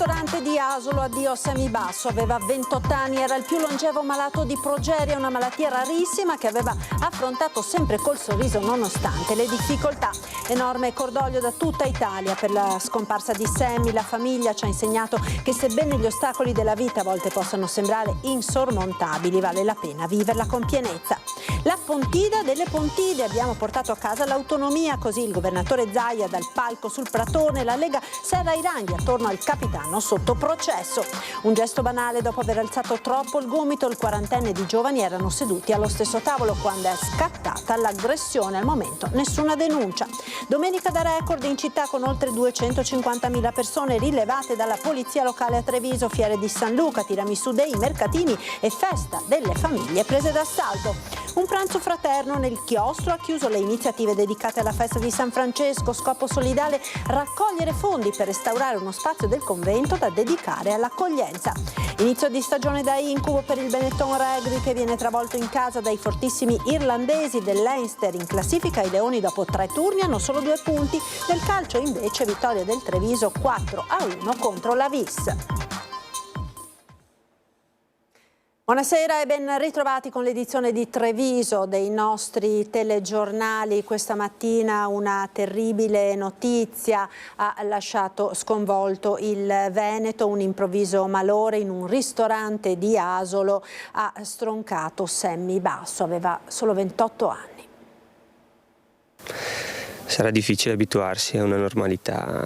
ristorante di Asolo, addio a Sammy Basso. Aveva 28 anni, era il più longevo malato di progeria, una malattia rarissima che aveva affrontato sempre col sorriso nonostante le difficoltà. Enorme cordoglio da tutta Italia per la scomparsa di Sammy. La famiglia ci ha insegnato che sebbene gli ostacoli della vita a volte possano sembrare insormontabili, vale la pena viverla con pienezza. La Pontida delle Pontide, abbiamo portato a casa l'autonomia, così il governatore Zaia dal palco sul Pratone, la Lega serra i ranghi attorno al capitano sotto processo. Un gesto banale dopo aver alzato troppo il gomito, il quarantenne di giovani erano seduti allo stesso tavolo quando è scattata l'aggressione, al momento nessuna denuncia. Domenica da record in città con oltre 250.000 persone rilevate dalla polizia locale a Treviso, fiere di San Luca, tiramisù dei mercatini e festa delle famiglie prese d'assalto. Un pranzo fraterno nel chiostro ha chiuso le iniziative dedicate alla festa di San Francesco, scopo solidale raccogliere fondi per restaurare uno spazio del convento da dedicare all'accoglienza. Inizio di stagione da incubo per il Benetton Rugby che viene travolto in casa dai fortissimi irlandesi del Leinster. In classifica i Leoni dopo 3 turni hanno solo 2 punti, nel calcio invece vittoria del Treviso 4-1 contro la Vis. Buonasera e ben ritrovati con l'edizione di Treviso dei nostri telegiornali. Questa mattina una terribile notizia ha lasciato sconvolto il Veneto. Un improvviso malore in un ristorante di Asolo ha stroncato Sammy Basso, aveva solo 28 anni. Sarà difficile abituarsi a una normalità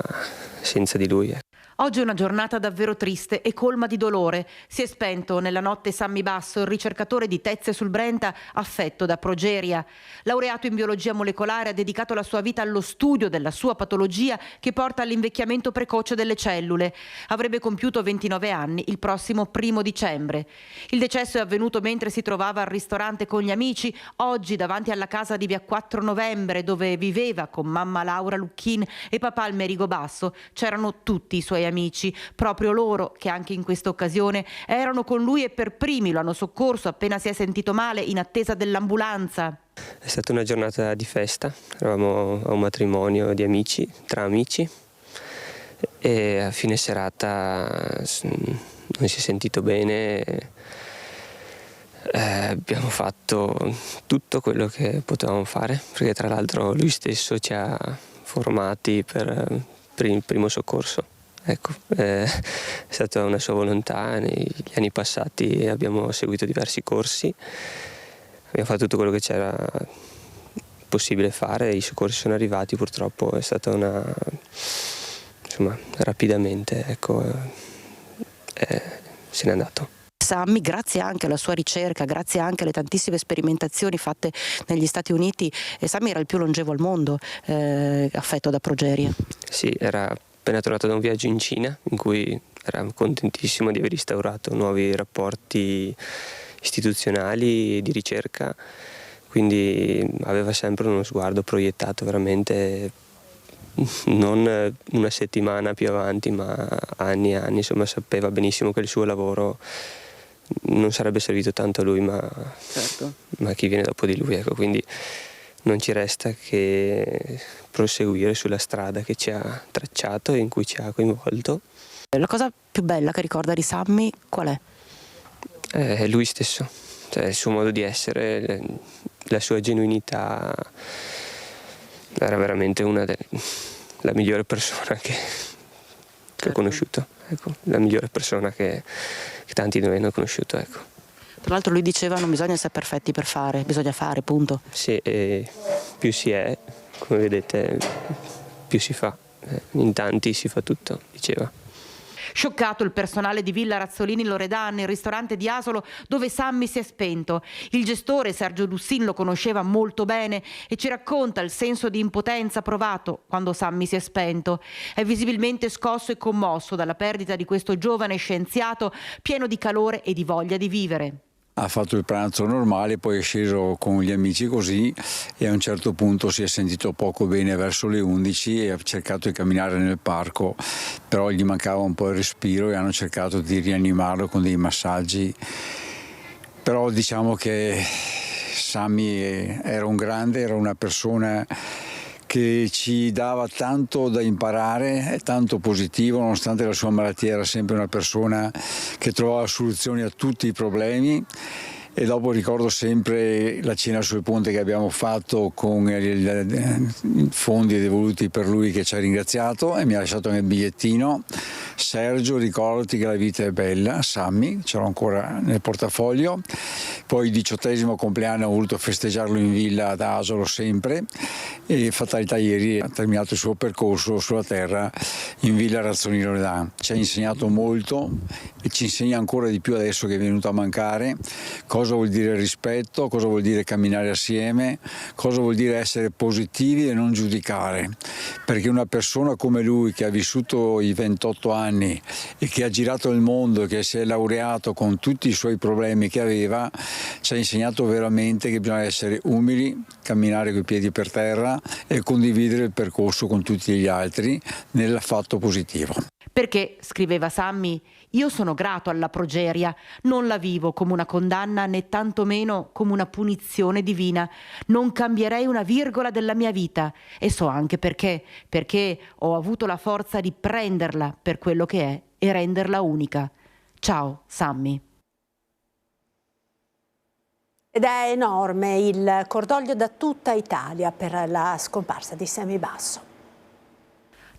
senza di lui. Oggi è una giornata davvero triste e colma di dolore. Si è spento nella notte Sammy Basso, il ricercatore di Tezze sul Brenta, affetto da progeria. Laureato in biologia molecolare, ha dedicato la sua vita allo studio della sua patologia che porta all'invecchiamento precoce delle cellule. Avrebbe compiuto 29 anni il prossimo 1° dicembre. Il decesso è avvenuto mentre si trovava al ristorante con gli amici, oggi davanti alla casa di via 4 Novembre, dove viveva con mamma Laura Lucchin e papà Almerigo Basso. C'erano tutti i suoi amici, proprio loro che anche in questa occasione erano con lui e per primi lo hanno soccorso appena si è sentito male in attesa dell'ambulanza. È stata una giornata di festa, eravamo a un matrimonio di amici, tra amici, e a fine serata non si è sentito bene. Abbiamo fatto tutto quello che potevamo fare, perché tra l'altro lui stesso ci ha formati per il primo soccorso. Ecco, è stata una sua volontà. Negli anni passati abbiamo seguito diversi corsi, abbiamo fatto tutto quello che c'era possibile fare, i soccorsi sono arrivati, purtroppo è stata rapidamente, ecco, se n'è andato. Sammy, grazie anche alla sua ricerca, grazie anche alle tantissime sperimentazioni fatte negli Stati Uniti, Sammy era il più longevo al mondo, affetto da progeria. Sì, era appena tornato da un viaggio in Cina in cui era contentissimo di aver instaurato nuovi rapporti istituzionali e di ricerca, quindi aveva sempre uno sguardo proiettato veramente non una settimana più avanti ma anni e anni, insomma sapeva benissimo che il suo lavoro non sarebbe servito tanto a lui ma a chi viene dopo di lui, ecco, quindi non ci resta che proseguire sulla strada che ci ha tracciato e in cui ci ha coinvolto. La cosa più bella che ricorda di Sammy qual è? È lui stesso, cioè il suo modo di essere, la sua genuinità. Era veramente la migliore persona che ho conosciuto, ecco, la migliore persona che tanti di noi hanno conosciuto, ecco. Tra l'altro lui diceva non bisogna essere perfetti per fare, bisogna fare, punto. Sì, e più si è, come vedete, più si fa. In tanti si fa tutto, diceva. Scioccato il personale di Villa Razzolini Loredan, il ristorante di Asolo dove Sammy si è spento. Il gestore Sergio Dussin lo conosceva molto bene e ci racconta il senso di impotenza provato quando Sammy si è spento. È visibilmente scosso e commosso dalla perdita di questo giovane scienziato pieno di calore e di voglia di vivere. Ha fatto il pranzo normale, poi è sceso con gli amici così e a un certo punto si è sentito poco bene verso le 11 e ha cercato di camminare nel parco, però gli mancava un po' il respiro e hanno cercato di rianimarlo con dei massaggi. Però diciamo che Sammy era un grande, era una persona che ci dava tanto da imparare, tanto positivo, nonostante la sua malattia era sempre una persona che trovava soluzioni a tutti i problemi. E dopo ricordo sempre la cena sul ponte che abbiamo fatto con i fondi devoluti per lui, che ci ha ringraziato e mi ha lasciato anche il bigliettino: Sergio, ricordati che la vita è bella, Sammy, ce l'ho ancora nel portafoglio. Poi il 18° compleanno ho voluto festeggiarlo in villa ad Asolo sempre, e fatalità ieri ha terminato il suo percorso sulla terra in villa Razzoni Loredan. Ci ha insegnato molto e ci insegna ancora di più adesso che è venuto a mancare cosa vuol dire rispetto, cosa vuol dire camminare assieme, cosa vuol dire essere positivi e non giudicare, perché una persona come lui, che ha vissuto i 28 anni e che ha girato il mondo, che si è laureato con tutti i suoi problemi che aveva, ci ha insegnato veramente che bisogna essere umili, camminare coi piedi per terra e condividere il percorso con tutti gli altri nell'affatto positivo. Perché, scriveva Sammy, io sono grato alla progeria, non la vivo come una condanna né tantomeno come una punizione divina. Non cambierei una virgola della mia vita, e so anche perché ho avuto la forza di prenderla per quello che è e renderla unica. Ciao, Sammy. Ed è enorme il cordoglio da tutta Italia per la scomparsa di Sammy Basso.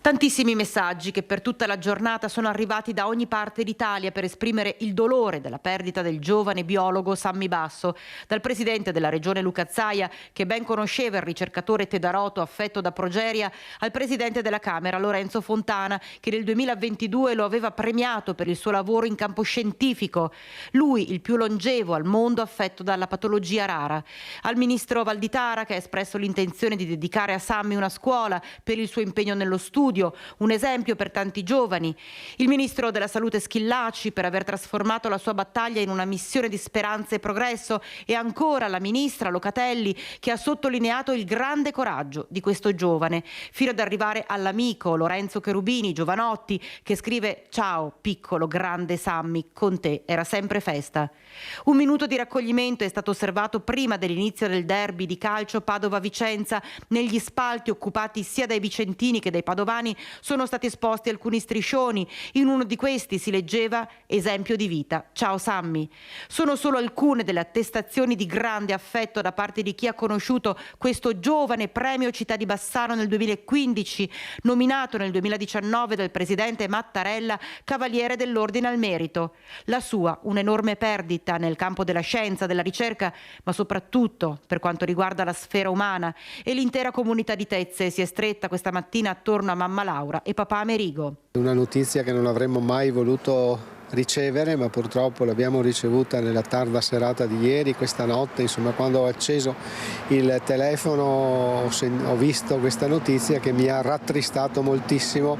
Tantissimi messaggi che per tutta la giornata sono arrivati da ogni parte d'Italia per esprimere il dolore della perdita del giovane biologo Sammy Basso, dal presidente della regione Luca Zaia, che ben conosceva il ricercatore Tedaroto affetto da progeria, al presidente della Camera Lorenzo Fontana, che nel 2022 lo aveva premiato per il suo lavoro in campo scientifico. Lui, il più longevo al mondo affetto dalla patologia rara. Al ministro Valditara, che ha espresso l'intenzione di dedicare a Sammy una scuola per il suo impegno nello studio, un esempio per tanti giovani. Il ministro della Salute Schillaci per aver trasformato la sua battaglia in una missione di speranza e progresso, e ancora la ministra Locatelli, che ha sottolineato il grande coraggio di questo giovane, fino ad arrivare all'amico Lorenzo Cherubini Giovanotti, che scrive: ciao piccolo grande Sammy, con te era sempre festa. Un minuto di raccoglimento è stato osservato prima dell'inizio del derby di calcio Padova-Vicenza. Negli spalti occupati sia dai vicentini che dai padovani sono stati esposti alcuni striscioni. In uno di questi si leggeva: esempio di vita, ciao Sammy. Sono solo alcune delle attestazioni di grande affetto da parte di chi ha conosciuto questo giovane premio Città di Bassano nel 2015, nominato nel 2019 dal presidente Mattarella cavaliere dell'Ordine al Merito. La sua un'enorme perdita nel campo della scienza, della ricerca, ma soprattutto per quanto riguarda la sfera umana, e l'intera comunità di Tezze si è stretta questa mattina attorno a mamma Laura e papà Amerigo. Una notizia che non avremmo mai voluto ricevere, ma purtroppo l'abbiamo ricevuta nella tarda serata di ieri, questa notte. Insomma, quando ho acceso il telefono ho visto questa notizia che mi ha rattristato moltissimo.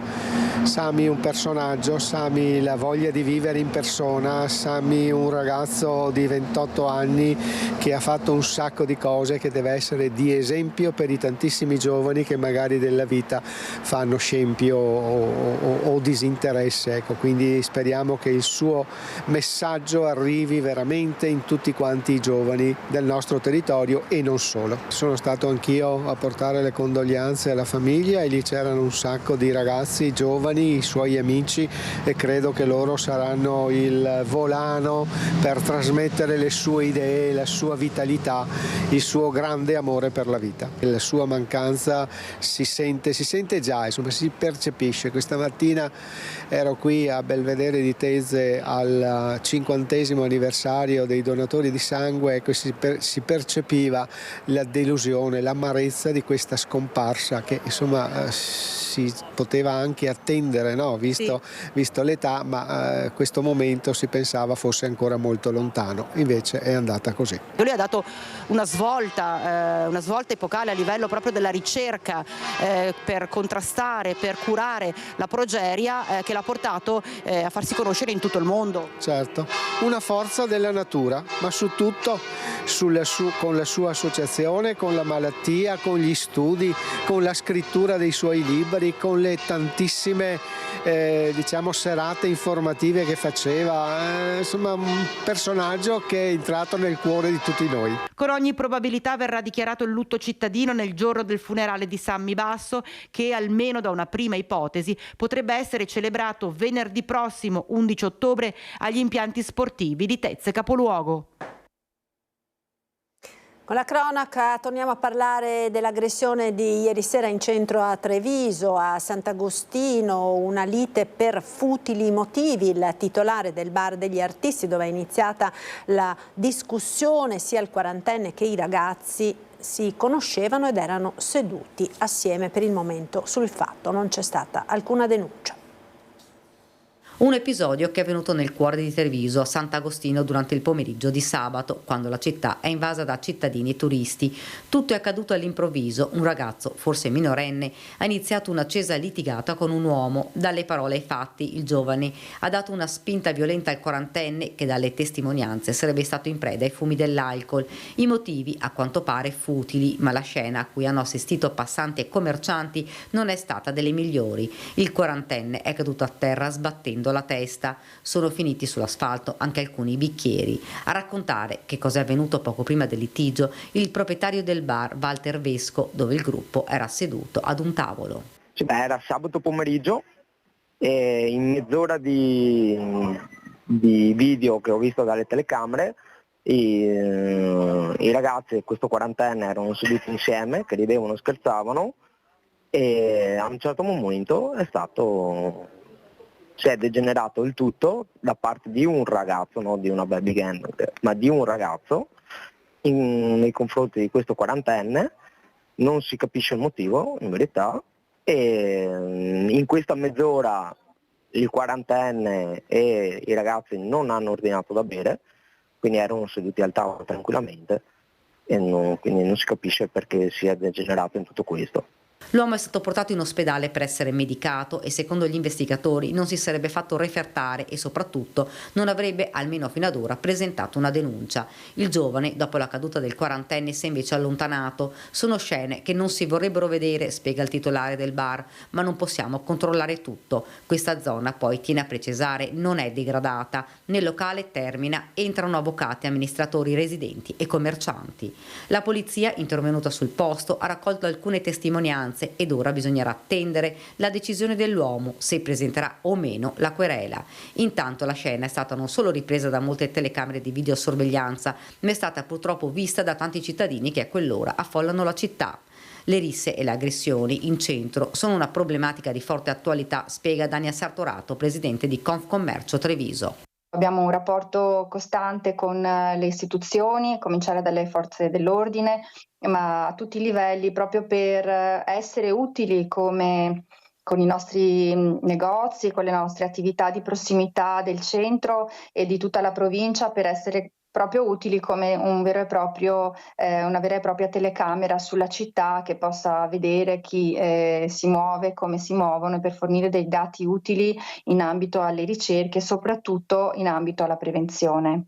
Sammy un personaggio, Sammy la voglia di vivere in persona, Sammy un ragazzo di 28 anni che ha fatto un sacco di cose, che deve essere di esempio per i tantissimi giovani che magari della vita fanno scempio o disinteresse. Ecco, quindi speriamo che il suo messaggio arrivi veramente in tutti quanti i giovani del nostro territorio e non solo. Sono stato anch'io a portare le condoglianze alla famiglia e lì c'erano un sacco di ragazzi giovani, i suoi amici, e credo che loro saranno il volano per trasmettere le sue idee, la sua vitalità, il suo grande amore per la vita. La sua mancanza si sente già, insomma, si percepisce. Questa mattina ero qui a Belvedere di Tezze al 50° anniversario dei donatori di sangue, ecco, si percepiva la delusione, l'amarezza di questa scomparsa che insomma si poteva anche attendere, no? Visto l'età, ma questo momento si pensava fosse ancora molto lontano, invece è andata così. Lui ha dato una svolta epocale a livello proprio della ricerca per contrastare, per curare la progeria, che l'ha ha portato a farsi conoscere in tutto il mondo. Certo, una forza della natura, ma su tutto con la sua associazione, con la malattia, con gli studi, con la scrittura dei suoi libri, con le tantissime serate informative che faceva, insomma un personaggio che è entrato nel cuore di tutti noi. Con ogni probabilità verrà dichiarato il lutto cittadino nel giorno del funerale di Sammy Basso, che almeno da una prima ipotesi potrebbe essere celebrato venerdì prossimo 11 ottobre agli impianti sportivi di Tezze capoluogo. Con la cronaca torniamo a parlare dell'aggressione di ieri sera in centro a Treviso, a Sant'Agostino, una lite per futili motivi. Il titolare del bar degli artisti, dove è iniziata la discussione, sia il quarantenne che i ragazzi si conoscevano ed erano seduti assieme. Per il momento sul fatto non c'è stata alcuna denuncia. Un episodio che è avvenuto nel cuore di Treviso, a Sant'Agostino, durante il pomeriggio di sabato, quando la città è invasa da cittadini e turisti. Tutto è accaduto all'improvviso. Un ragazzo, forse minorenne, ha iniziato un'accesa litigata con un uomo. Dalle parole ai fatti, il giovane ha dato una spinta violenta al quarantenne, che dalle testimonianze sarebbe stato in preda ai fumi dell'alcol. I motivi, a quanto pare, futili, ma la scena a cui hanno assistito passanti e commercianti non è stata delle migliori. Il quarantenne è caduto a terra sbattendo la testa. Sono finiti sull'asfalto anche alcuni bicchieri. A raccontare che cosa è avvenuto poco prima del litigio il proprietario del bar Walter Vesco, dove il gruppo era seduto ad un tavolo. Era sabato pomeriggio e in mezz'ora di video che ho visto dalle telecamere i ragazzi e questo quarantenne erano seduti insieme, che ridevano, scherzavano, e a un certo momento si è degenerato il tutto da parte di un ragazzo, non di una baby gang, ma di un ragazzo nei confronti di questo quarantenne. Non si capisce il motivo, in verità, e in questa mezz'ora il quarantenne e i ragazzi non hanno ordinato da bere, quindi erano seduti al tavolo tranquillamente e quindi non si capisce perché si è degenerato in tutto questo. L'uomo è stato portato in ospedale per essere medicato e secondo gli investigatori non si sarebbe fatto refertare e soprattutto non avrebbe, almeno fino ad ora, presentato una denuncia. Il giovane, dopo la caduta del quarantenne, si è invece allontanato. Sono scene che non si vorrebbero vedere, spiega il titolare del bar, ma non possiamo controllare tutto. Questa zona, poi, tiene a precisare, non è degradata. Nel locale termina, entrano avvocati, amministratori, residenti e commercianti. La polizia, intervenuta sul posto, ha raccolto alcune testimonianze ed ora bisognerà attendere la decisione dell'uomo se presenterà o meno la querela. Intanto la scena è stata non solo ripresa da molte telecamere di videosorveglianza, ma è stata purtroppo vista da tanti cittadini che a quell'ora affollano la città. Le risse e le aggressioni in centro sono una problematica di forte attualità, spiega Dania Sartorato, presidente di Confcommercio Treviso. Abbiamo un rapporto costante con le istituzioni, a cominciare dalle forze dell'ordine, ma a tutti i livelli, proprio per essere utili con i nostri negozi, con le nostre attività di prossimità del centro e di tutta la provincia, per essere proprio utili come una vera e propria telecamera sulla città che possa vedere chi si muove, come si muovono, e per fornire dei dati utili in ambito alle ricerche e soprattutto in ambito alla prevenzione.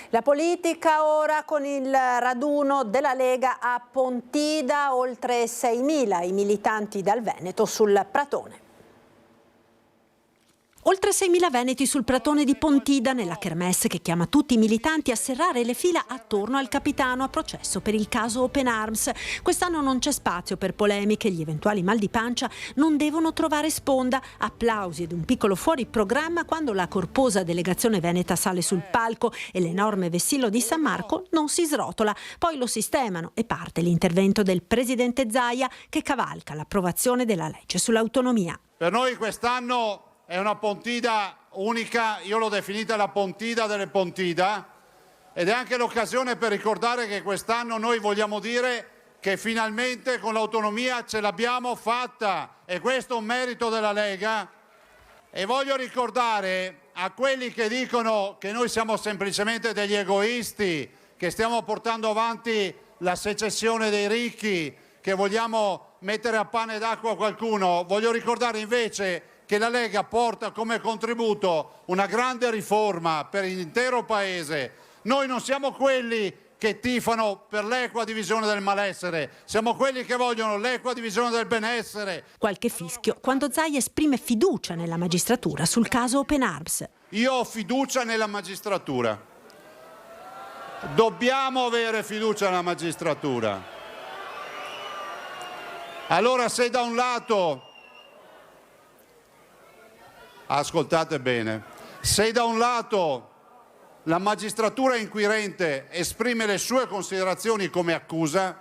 La politica ora con il raduno della Lega a Pontida, oltre 6.000 i militanti dal Veneto sul Pratone. Oltre 6.000 veneti sul Pratone di Pontida, nella kermesse che chiama tutti i militanti a serrare le fila attorno al capitano a processo per il caso Open Arms. Quest'anno non c'è spazio per polemiche, gli eventuali mal di pancia non devono trovare sponda. Applausi ed un piccolo fuori programma quando la corposa delegazione veneta sale sul palco e l'enorme vessillo di San Marco non si srotola. Poi lo sistemano e parte l'intervento del presidente Zaia, che cavalca l'approvazione della legge sull'autonomia. Per noi quest'anno è una Pontida unica, io l'ho definita la Pontida delle Pontida, ed è anche l'occasione per ricordare che quest'anno noi vogliamo dire che finalmente con l'autonomia ce l'abbiamo fatta, e questo è un merito della Lega. E voglio ricordare a quelli che dicono che noi siamo semplicemente degli egoisti, che stiamo portando avanti la secessione dei ricchi, che vogliamo mettere a pane d'acqua qualcuno, voglio ricordare invece che la Lega porta come contributo una grande riforma per l'intero Paese. Noi non siamo quelli che tifano per l'equa divisione del malessere, siamo quelli che vogliono l'equa divisione del benessere. Qualche fischio quando Zaia esprime fiducia nella magistratura sul caso Open Arms. Io ho fiducia nella magistratura. Dobbiamo avere fiducia nella magistratura. Allora, se da un lato, ascoltate bene, se da un lato la magistratura inquirente esprime le sue considerazioni come accusa,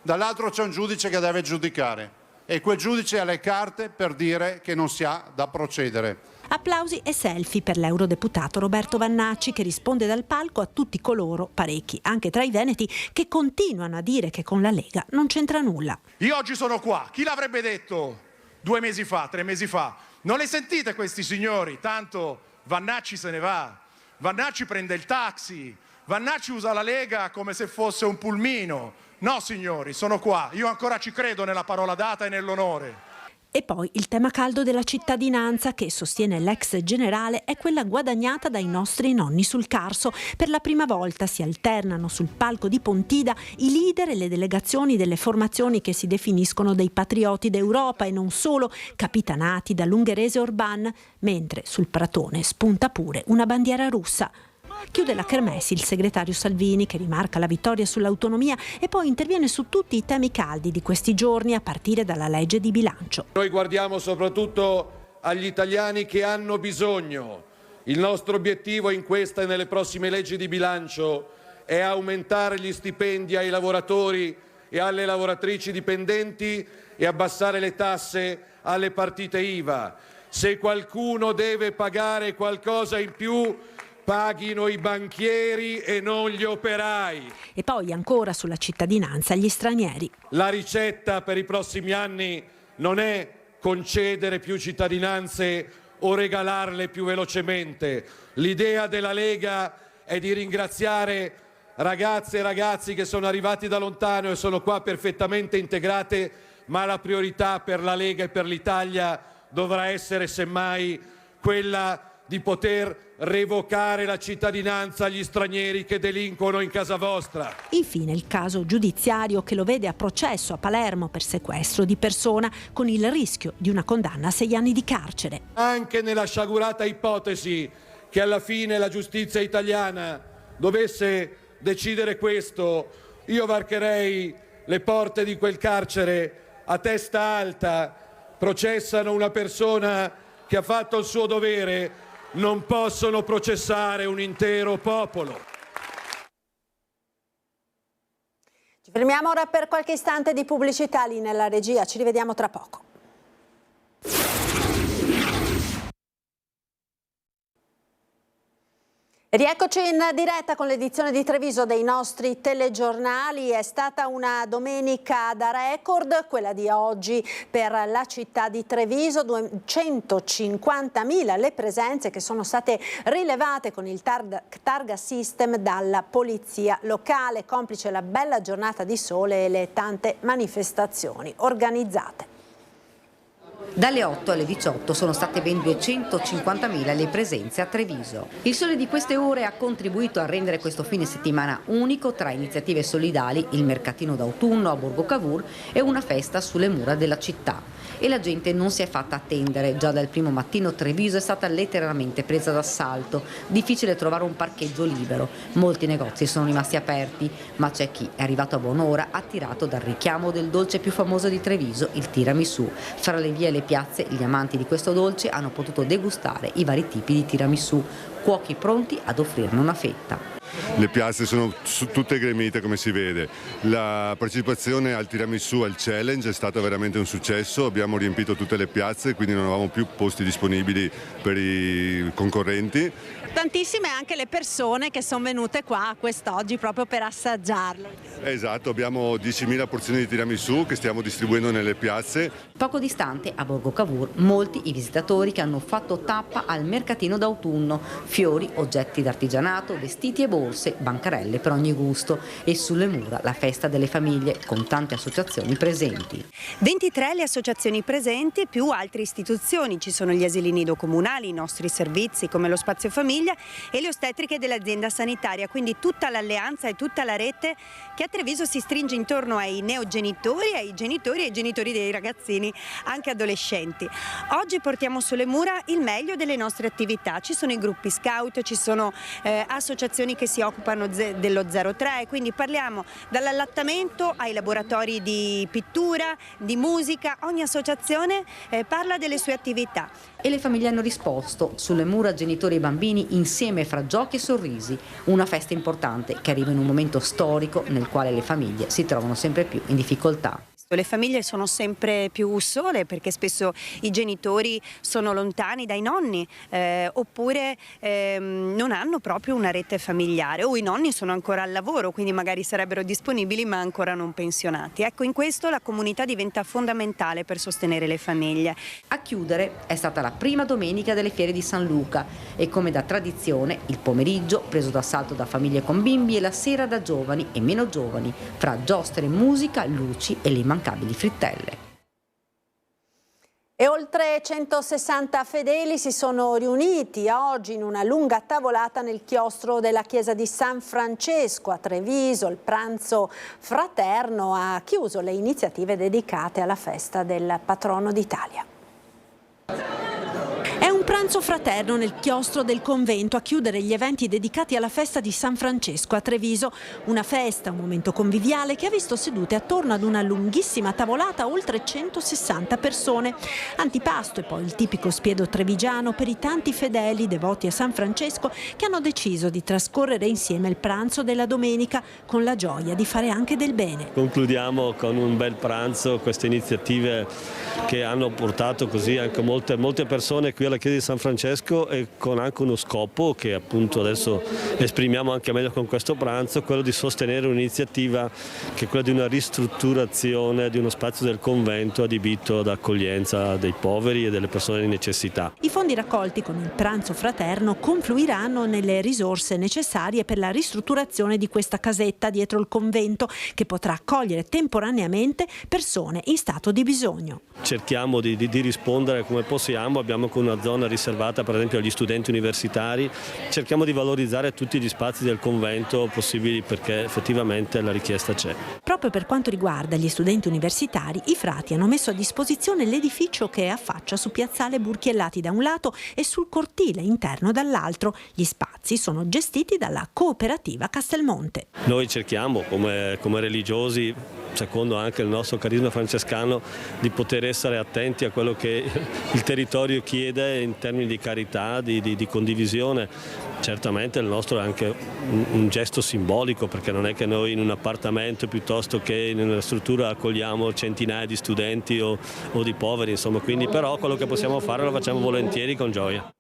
dall'altro c'è un giudice che deve giudicare e quel giudice ha le carte per dire che non si ha da procedere. Applausi e selfie per l'eurodeputato Roberto Vannacci, che risponde dal palco a tutti coloro, parecchi, anche tra i veneti, che continuano a dire che con la Lega non c'entra nulla. Io oggi sono qua, chi l'avrebbe detto 2 mesi fa, 3 mesi fa? Non le sentite questi signori? Tanto Vannacci se ne va, Vannacci prende il taxi, Vannacci usa la Lega come se fosse un pulmino. No signori, sono qua, io ancora ci credo nella parola data e nell'onore. E poi il tema caldo della cittadinanza che, sostiene l'ex generale, è quella guadagnata dai nostri nonni sul Carso. Per la prima volta si alternano sul palco di Pontida i leader e le delegazioni delle formazioni che si definiscono dei patrioti d'Europa e non solo, capitanati dall'ungherese Orbán, mentre sul pratone spunta pure una bandiera russa. Chiude la kermesse il segretario Salvini, che rimarca la vittoria sull'autonomia e poi interviene su tutti i temi caldi di questi giorni, a partire dalla legge di bilancio. Noi guardiamo soprattutto agli italiani che hanno bisogno. Il nostro obiettivo in questa e nelle prossime leggi di bilancio è aumentare gli stipendi ai lavoratori e alle lavoratrici dipendenti e abbassare le tasse alle partite IVA. Se qualcuno deve pagare qualcosa in più, paghino i banchieri e non gli operai. E poi ancora sulla cittadinanza agli stranieri. La ricetta per i prossimi anni non è concedere più cittadinanze o regalarle più velocemente. L'idea della Lega è di ringraziare ragazze e ragazzi che sono arrivati da lontano e sono qua perfettamente integrate, ma la priorità per la Lega e per l'Italia dovrà essere semmai quella di poter revocare la cittadinanza agli stranieri che delinquono in casa vostra. Infine il caso giudiziario che lo vede a processo a Palermo per sequestro di persona, con il rischio di una condanna a 6 anni di carcere. Anche nella sciagurata ipotesi che alla fine la giustizia italiana dovesse decidere questo, io varcherei le porte di quel carcere a testa alta. Processano una persona che ha fatto il suo dovere, non possono processare un intero popolo. Ci fermiamo ora per qualche istante di pubblicità lì nella regia, ci rivediamo tra poco. Rieccoci in diretta con l'edizione di Treviso dei nostri telegiornali. È stata una domenica da record, quella di oggi per la città di Treviso, 250.000 le presenze che sono state rilevate con il Targa System dalla polizia locale, complice la bella giornata di sole e le tante manifestazioni organizzate. Dalle 8 alle 18 sono state ben 250.000 le presenze a Treviso. Il sole di queste ore ha contribuito a rendere questo fine settimana unico. Tra iniziative solidali, il mercatino d'autunno a Borgo Cavour e una festa sulle mura della città. E la gente non si è fatta attendere. Già dal primo mattino Treviso è stata letteralmente presa d'assalto. Difficile trovare un parcheggio libero. Molti negozi sono rimasti aperti, ma c'è chi è arrivato a buon'ora attirato dal richiamo del dolce più famoso di Treviso, il tiramisù. Fra le vie e le piazze, gli amanti di questo dolce hanno potuto degustare i vari tipi di tiramisù, cuochi pronti ad offrirne una fetta. Le piazze sono tutte gremite, come si vede. La partecipazione al tiramisù, al challenge, è stata veramente un successo. Abbiamo riempito tutte le piazze, quindi non avevamo più posti disponibili per i concorrenti. Tantissime anche le persone che sono venute qua quest'oggi proprio per assaggiarlo. Esatto, abbiamo 10.000 porzioni di tiramisù che stiamo distribuendo nelle piazze. Poco distante, a Borgo Cavour, molti i visitatori che hanno fatto tappa al mercatino d'autunno, Fiori, oggetti d'artigianato, vestiti e borse, bancarelle per ogni gusto e sulle mura la festa delle famiglie con tante associazioni presenti. 23 le associazioni presenti più altre istituzioni, ci sono gli asili nido comunali, i nostri servizi come lo spazio famiglia e le ostetriche dell'azienda sanitaria, quindi tutta l'alleanza e tutta la rete che a Treviso si stringe intorno ai neogenitori, ai genitori e ai genitori dei ragazzini, anche adolescenti. Oggi portiamo sulle mura il meglio delle nostre attività, ci sono i gruppi scout, ci sono associazioni che si occupano dello 03, quindi parliamo dall'allattamento ai laboratori di pittura, di musica, ogni associazione parla delle sue attività. E le famiglie hanno risposto, sulle mura genitori e bambini insieme fra giochi e sorrisi, una festa importante che arriva in un momento storico nel quale le famiglie si trovano sempre più in difficoltà. Le famiglie sono sempre più sole perché spesso i genitori sono lontani dai nonni oppure non hanno proprio una rete familiare o i nonni sono ancora al lavoro, quindi magari sarebbero disponibili ma ancora non pensionati. Ecco, in questo la comunità diventa fondamentale per sostenere le famiglie. A chiudere è stata la prima domenica delle fiere di San Luca e come da tradizione il pomeriggio preso d'assalto da famiglie con bimbi e la sera da giovani e meno giovani, fra giostre, musica, luci e le immancabili frittelle. E oltre 160 fedeli si sono riuniti oggi in una lunga tavolata nel chiostro della chiesa di San Francesco a Treviso. Il pranzo fraterno ha chiuso le iniziative dedicate alla festa del patrono d'Italia. È un pranzo fraterno nel chiostro del convento a chiudere gli eventi dedicati alla festa di San Francesco a Treviso. Una festa, un momento conviviale che ha visto sedute attorno ad una lunghissima tavolata oltre 160 persone. Antipasto e poi il tipico spiedo trevigiano per i tanti fedeli devoti a San Francesco che hanno deciso di trascorrere insieme il pranzo della domenica con la gioia di fare anche del bene. Concludiamo con un bel pranzo, queste iniziative che hanno portato così anche molte persone qui alla chiesa di San Francesco e con anche uno scopo che appunto adesso esprimiamo anche meglio con questo pranzo, quello di sostenere un'iniziativa che è quella di una ristrutturazione di uno spazio del convento adibito ad accoglienza dei poveri e delle persone in necessità. I fondi raccolti con il pranzo fraterno confluiranno nelle risorse necessarie per la ristrutturazione di questa casetta dietro il convento che potrà accogliere temporaneamente persone in stato di bisogno. Cerchiamo di rispondere come possiamo, abbiamo con una zona riservata per esempio agli studenti universitari, cerchiamo di valorizzare tutti gli spazi del convento possibili perché effettivamente la richiesta c'è. Proprio per quanto riguarda gli studenti universitari, i frati hanno messo a disposizione l'edificio che affaccia su piazzale Burchiellati da un lato e sul cortile interno dall'altro. Gli spazi sono gestiti dalla cooperativa Castelmonte. Noi cerchiamo come religiosi, secondo anche il nostro carisma francescano, di poter essere attenti a quello che il territorio chiede in termini di carità, di condivisione. Certamente il nostro è anche un gesto simbolico perché non è che noi in un appartamento piuttosto che in una struttura accogliamo centinaia di studenti o di poveri, insomma, quindi però quello che possiamo fare lo facciamo volentieri con gioia.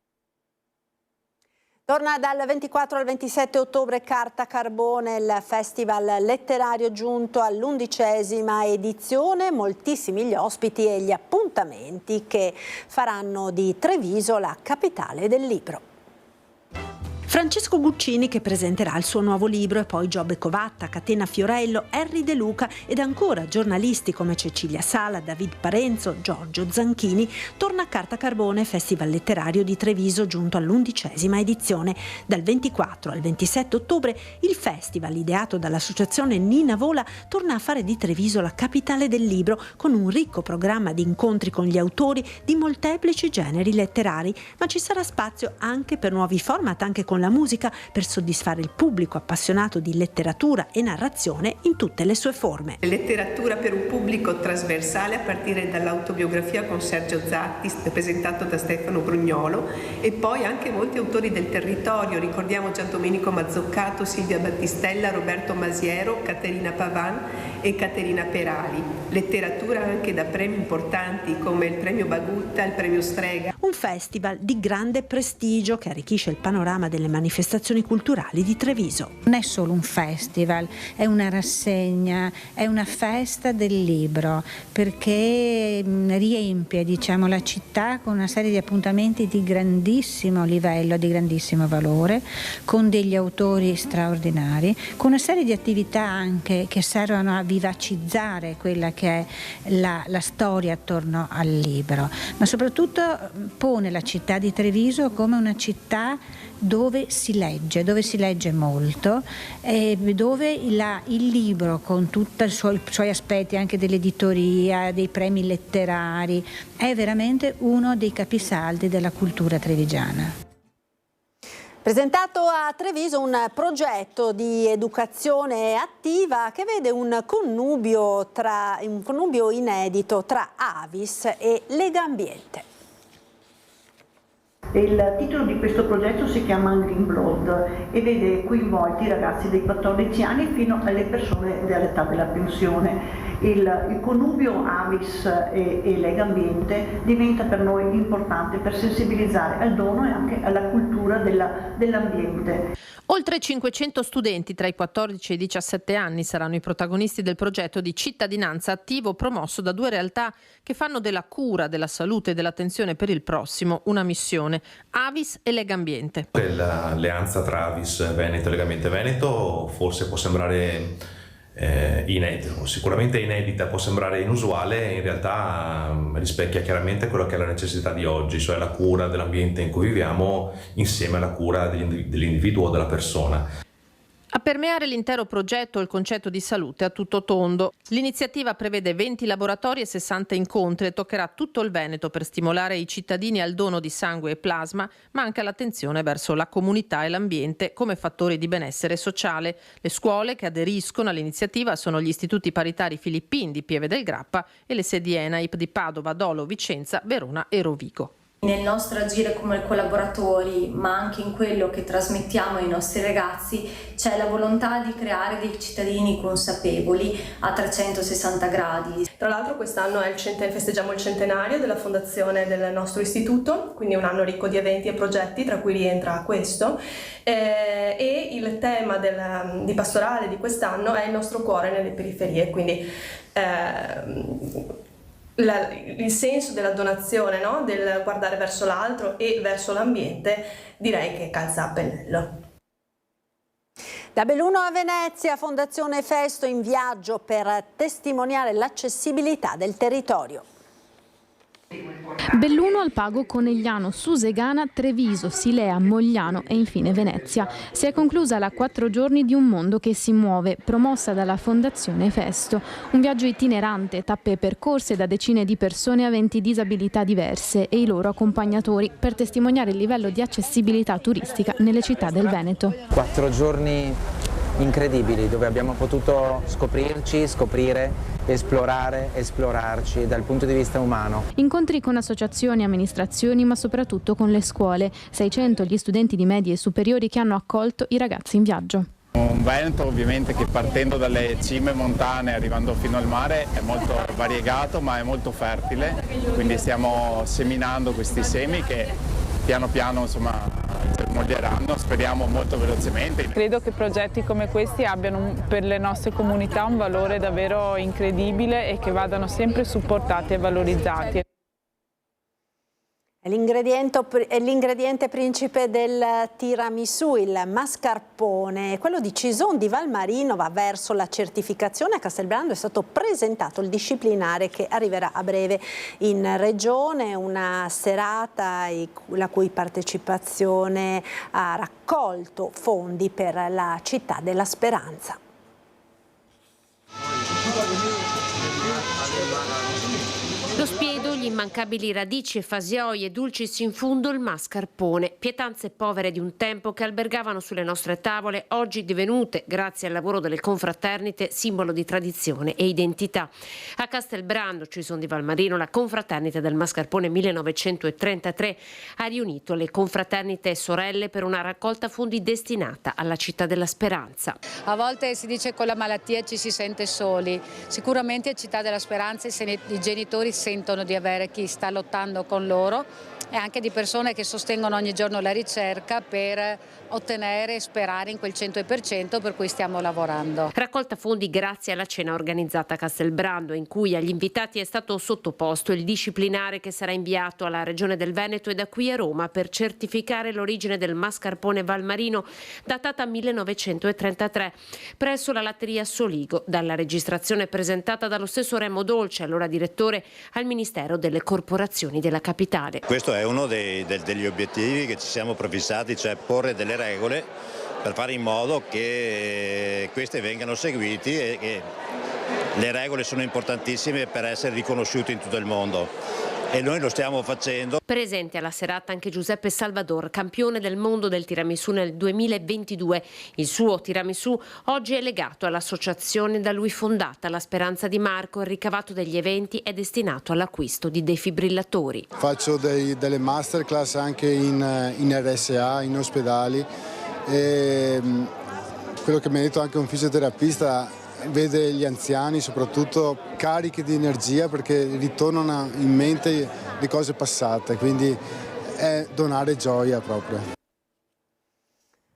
Torna dal 24 al 27 ottobre Carta Carbone, il festival letterario giunto all'11ª edizione, moltissimi gli ospiti e gli appuntamenti che faranno di Treviso la capitale del libro. Francesco Guccini che presenterà il suo nuovo libro e poi Giobbe Covatta, Catena Fiorello, Henry De Luca ed ancora giornalisti come Cecilia Sala, David Parenzo, Giorgio Zanchini. Torna a Carta Carbone, festival letterario di Treviso giunto all'11ª edizione. Dal 24 al 27 ottobre il festival ideato dall'associazione Nina Vola torna a fare di Treviso la capitale del libro con un ricco programma di incontri con gli autori di molteplici generi letterari, ma ci sarà spazio anche per nuovi format, anche con la musica, per soddisfare il pubblico appassionato di letteratura e narrazione in tutte le sue forme. Letteratura per un pubblico trasversale a partire dall'autobiografia con Sergio Zatti, presentato da Stefano Brugnolo, e poi anche molti autori del territorio, ricordiamo Giandomenico Mazzoccato, Silvia Battistella, Roberto Masiero, Caterina Pavan e Caterina Perali. Letteratura anche da premi importanti come il premio Bagutta, il premio Strega. Un festival di grande prestigio che arricchisce il panorama delle manifestazioni culturali di Treviso. Non è solo un festival, è una rassegna, è una festa del libro, perché riempie, diciamo, la città con una serie di appuntamenti di grandissimo livello, di grandissimo valore, con degli autori straordinari, con una serie di attività anche che servono a vivacizzare quella che è la storia attorno al libro, ma soprattutto pone la città di Treviso come una città dove si legge molto, dove il libro con tutti i suoi aspetti anche dell'editoria, dei premi letterari, è veramente uno dei capisaldi della cultura trevigiana. Presentato a Treviso un progetto di educazione attiva che vede un connubio inedito tra Avis e Legambiente. Il titolo di questo progetto si chiama Green Blood e vede coinvolti i ragazzi dei 14 anni fino alle persone dell'età della pensione. Il connubio Avis e Legambiente diventa per noi importante per sensibilizzare al dono e anche alla cultura dell'ambiente. Oltre 500 studenti tra i 14 e i 17 anni saranno i protagonisti del progetto di cittadinanza attivo promosso da due realtà che fanno della cura, della salute e dell'attenzione per il prossimo una missione, Avis e Legambiente. L'alleanza tra Avis Veneto e Legambiente Veneto forse può sembrare inedita, sicuramente inedita, può sembrare inusuale, in realtà rispecchia chiaramente quello che è la necessità di oggi, cioè la cura dell'ambiente in cui viviamo insieme alla cura dell'individuo o della persona. A permeare l'intero progetto il concetto di salute a tutto tondo. L'iniziativa prevede 20 laboratori e 60 incontri e toccherà tutto il Veneto per stimolare i cittadini al dono di sangue e plasma, ma anche all'attenzione verso la comunità e l'ambiente come fattori di benessere sociale. Le scuole che aderiscono all'iniziativa sono gli istituti paritari filippini di Pieve del Grappa e le sedi ENAIP di Padova, Dolo, Vicenza, Verona e Rovigo. Nel nostro agire come collaboratori, ma anche in quello che trasmettiamo ai nostri ragazzi, c'è la volontà di creare dei cittadini consapevoli a 360 gradi. Tra l'altro quest'anno festeggiamo il centenario della fondazione del nostro istituto, quindi un anno ricco di eventi e progetti, tra cui rientra questo, e il tema di pastorale di quest'anno è il nostro cuore nelle periferie, quindi il senso della donazione, no? Del guardare verso l'altro e verso l'ambiente, direi che calza a pennello. Da Belluno a Venezia, Fondazione Festo in viaggio per testimoniare l'accessibilità del territorio. Belluno, Alpago, Conegliano, Susegana, Treviso, Silea, Mogliano e infine Venezia. Si è conclusa la 4 giorni di un mondo che si muove, promossa dalla Fondazione Festo. Un viaggio itinerante, tappe percorse da decine di persone aventi disabilità diverse e i loro accompagnatori per testimoniare il livello di accessibilità turistica nelle città del Veneto. 4 giorni incredibili dove abbiamo potuto scoprirci, scoprire, esplorare, esplorarci dal punto di vista umano. Incontri con associazioni, amministrazioni, ma soprattutto con le scuole. 600 gli studenti di medie e superiori che hanno accolto i ragazzi in viaggio. Un Veneto ovviamente che partendo dalle cime montane arrivando fino al mare è molto variegato ma è molto fertile, quindi stiamo seminando questi semi che piano piano insomma germoglieranno, speriamo molto velocemente. Credo che progetti come questi abbiano per le nostre comunità un valore davvero incredibile e che vadano sempre supportati e valorizzati. È l'ingrediente principe del tiramisù, il mascarpone. Quello di Cison di Valmarino va verso la certificazione. A Castelbrando è stato presentato il disciplinare che arriverà a breve in regione, una serata la cui partecipazione ha raccolto fondi per la città della Speranza. Lo spiedo, gli immancabili radici e fasioi e dulcis in fundo il mascarpone, pietanze povere di un tempo che albergavano sulle nostre tavole, oggi divenute, grazie al lavoro delle confraternite, simbolo di tradizione e identità. A Castelbrando, Cison di Valmarino, la confraternita del mascarpone 1933 ha riunito le confraternite sorelle per una raccolta fondi destinata alla città della Speranza. A volte si dice che con la malattia ci si sente soli, sicuramente a Città della Speranza i genitori sentono di avere sapere chi sta lottando con loro e anche di persone che sostengono ogni giorno la ricerca per ottenere e sperare in quel 100% per cui stiamo lavorando. Raccolta fondi grazie alla cena organizzata a Castelbrando, in cui agli invitati è stato sottoposto il disciplinare che sarà inviato alla Regione del Veneto e da qui a Roma per certificare l'origine del mascarpone valmarino, datata 1933, presso la latteria Soligo, dalla registrazione presentata dallo stesso Remo Dolce, allora direttore, al Ministero delle Corporazioni della Capitale. Questo è uno degli obiettivi che ci siamo prefissati, cioè porre delle regole per fare in modo che queste vengano seguiti e che le regole sono importantissime per essere riconosciuti in tutto il mondo. E noi lo stiamo facendo. Presente alla serata anche Giuseppe Salvador, campione del mondo del tiramisù nel 2022. Il suo tiramisù oggi è legato all'associazione da lui fondata, La Speranza di Marco. Il ricavato degli eventi è destinato all'acquisto di defibrillatori. Faccio delle masterclass anche in RSA, in ospedali. E quello che mi ha detto anche un fisioterapista, vede gli anziani soprattutto carichi di energia perché ritornano in mente le cose passate, quindi è donare gioia proprio.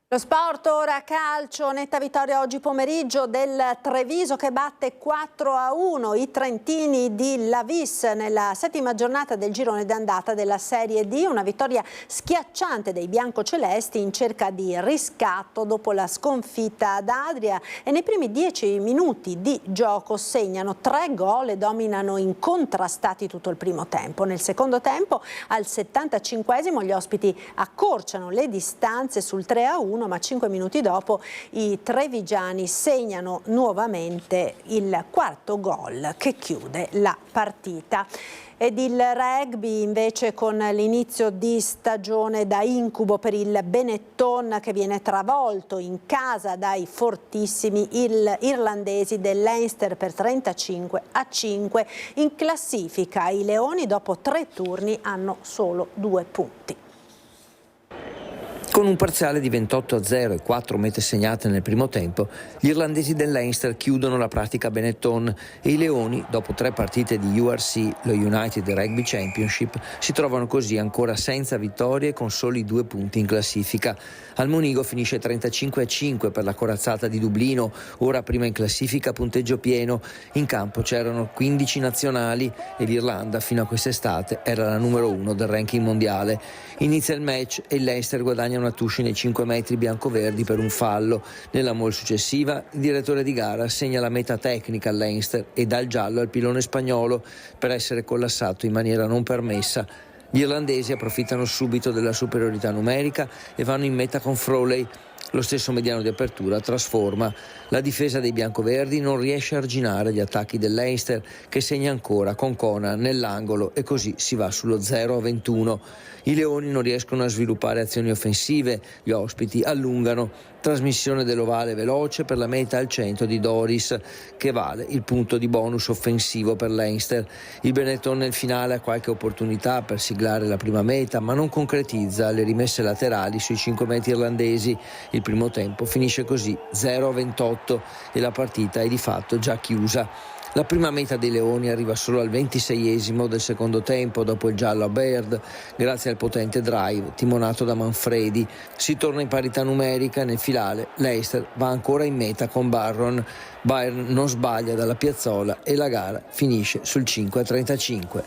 Lo sport ora, calcio, netta vittoria oggi pomeriggio del Treviso che batte 4-1 i trentini di Lavis nella settima giornata del girone d'andata della Serie D, una vittoria schiacciante dei biancocelesti in cerca di riscatto dopo la sconfitta ad Adria e nei primi 10 minuti di gioco segnano 3 gol e dominano incontrastati tutto il primo tempo. Nel secondo tempo al 75esimo gli ospiti accorciano le distanze sul 3-1, ma 5 minuti dopo i trevigiani segnano nuovamente il quarto gol che chiude la partita. Ed il rugby invece con l'inizio di stagione da incubo per il Benetton che viene travolto in casa dai fortissimi irlandesi del Leinster per 35-5. In classifica i Leoni dopo 3 turni hanno solo 2 punti. Con un parziale di 28-0 e 4 mete segnate nel primo tempo, gli irlandesi del Leinster chiudono la pratica Benetton e i Leoni, dopo 3 partite di URC, lo United Rugby Championship, si trovano così ancora senza vittorie con soli 2 punti in classifica. Al Monigo finisce 35-5 per la corazzata di Dublino, ora prima in classifica, punteggio pieno. In campo c'erano 15 nazionali e l'Irlanda fino a quest'estate era la numero 1 del ranking mondiale. Inizia il match e il Leinster guadagna una touche nei 5 metri biancoverdi per un fallo. Nella mall successiva il direttore di gara assegna la meta tecnica al Leinster e dà il giallo al pilone spagnolo per essere collassato in maniera non permessa. Gli irlandesi approfittano subito della superiorità numerica e vanno in meta con Froley. Lo stesso mediano di apertura trasforma. La difesa dei biancoverdi non riesce a arginare gli attacchi del Leinster che segna ancora con Conan nell'angolo e così si va sullo 0-21. I Leoni non riescono a sviluppare azioni offensive, gli ospiti allungano. Trasmissione dell'ovale veloce per la meta al centro di Doris che vale il punto di bonus offensivo per Leinster. Il Benetton nel finale ha qualche opportunità per siglare la prima meta ma non concretizza le rimesse laterali sui 5 metri irlandesi. Il primo tempo finisce così 0-28 e la partita è di fatto già chiusa. La prima meta dei Leoni arriva solo al 26esimo del secondo tempo dopo il giallo a Baird grazie al potente drive timonato da Manfredi. Si torna in parità numerica e nel finale Leicester va ancora in meta con Barron. Bayern non sbaglia dalla piazzola e la gara finisce sul 5-35.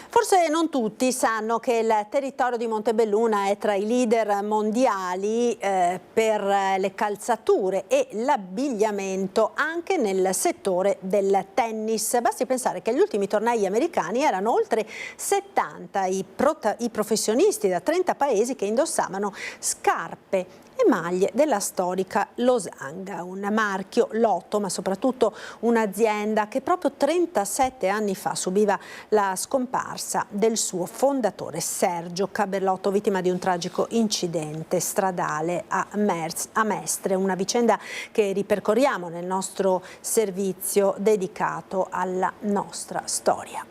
Forse non tutti sanno che il territorio di Montebelluna è tra i leader mondiali per le calzature e l'abbigliamento anche nel settore del tennis. Basti pensare che agli ultimi tornei americani erano oltre 70 i professionisti da 30 paesi che indossavano scarpe e maglie della storica Losanga, un marchio Lotto, ma soprattutto un'azienda che proprio 37 anni fa subiva la scomparsa del suo fondatore Sergio vittima di un tragico incidente stradale a Mestre, una vicenda che ripercorriamo nel nostro servizio dedicato alla nostra storia.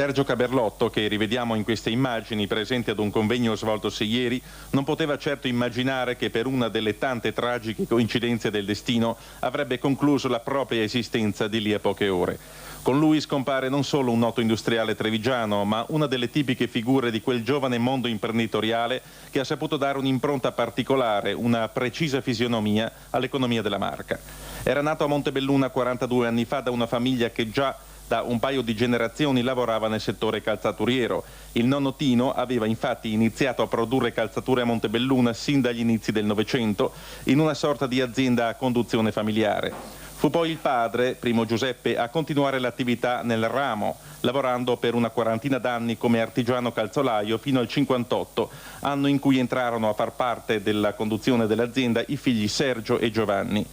Sergio Caberlotto, che rivediamo in queste immagini presente ad un convegno svoltosi ieri, non poteva certo immaginare che per una delle tante tragiche coincidenze del destino avrebbe concluso la propria esistenza di lì a poche ore. Con lui scompare non solo un noto industriale trevigiano, ma una delle tipiche figure di quel giovane mondo imprenditoriale che ha saputo dare un'impronta particolare, una precisa fisionomia all'economia della Marca. Era nato a Montebelluna 42 anni fa da una famiglia che già da un paio di generazioni lavorava nel settore calzaturiero. Il nonno Tino aveva infatti iniziato a produrre calzature a Montebelluna sin dagli inizi del Novecento in una sorta di azienda a conduzione familiare. Fu poi il padre, Primo Giuseppe, a continuare l'attività nel ramo, lavorando per una quarantina d'anni come artigiano calzolaio fino al 58, anno in cui entrarono a far parte della conduzione dell'azienda i figli Sergio e Giovanni.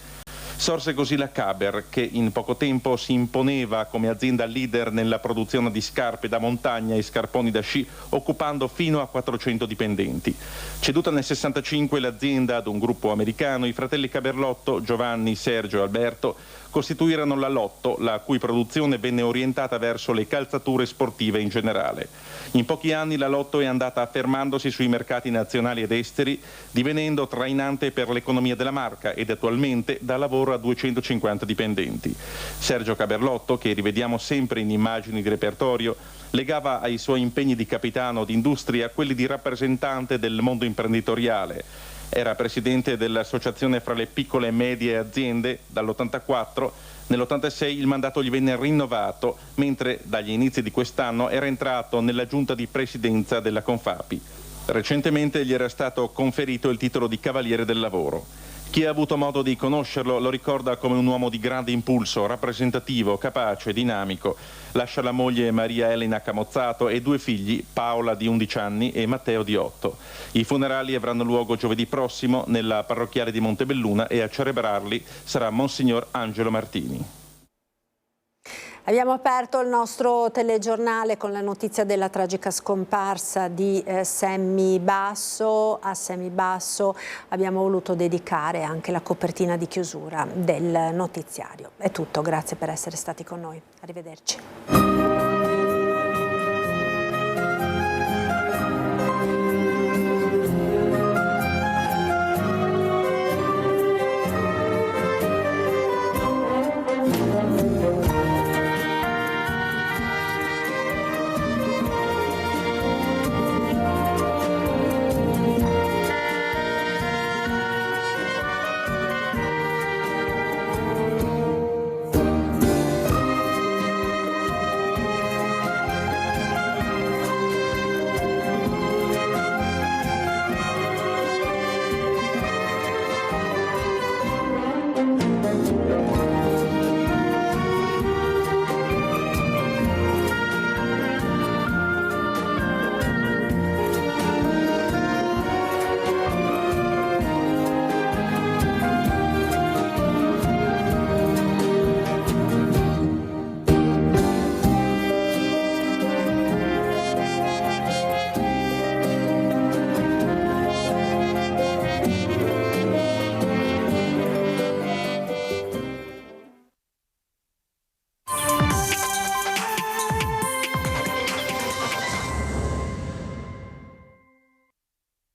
Sorse così la Caber, che in poco tempo si imponeva come azienda leader nella produzione di scarpe da montagna e scarponi da sci, occupando fino a 400 dipendenti. Ceduta nel 65 l'azienda ad un gruppo americano, i fratelli Caberlotto, Giovanni, Sergio e Alberto, costituirono la Lotto, la cui produzione venne orientata verso le calzature sportive in generale. In pochi anni la Lotto è andata affermandosi sui mercati nazionali ed esteri, divenendo trainante per l'economia della Marca ed attualmente dà lavoro a 250 dipendenti. Sergio Caberlotto, che rivediamo sempre in immagini di repertorio, legava ai suoi impegni di capitano d'industria quelli di rappresentante del mondo imprenditoriale. Era presidente dell'associazione fra le piccole e medie aziende dall'84, nell'86 il mandato gli venne rinnovato, mentre dagli inizi di quest'anno era entrato nella giunta di presidenza della Confapi. Recentemente gli era stato conferito il titolo di Cavaliere del Lavoro. Chi ha avuto modo di conoscerlo lo ricorda come un uomo di grande impulso, rappresentativo, capace, dinamico. Lascia la moglie Maria Elena Camozzato e 2 figli, Paola di 11 anni e Matteo di 8. I funerali avranno luogo giovedì prossimo nella parrocchiale di Montebelluna e a celebrarli sarà Monsignor Angelo Martini. Abbiamo aperto il nostro telegiornale con la notizia della tragica scomparsa di Sammy Basso. A Sammy Basso abbiamo voluto dedicare anche la copertina di chiusura del notiziario. È tutto, grazie per essere stati con noi. Arrivederci.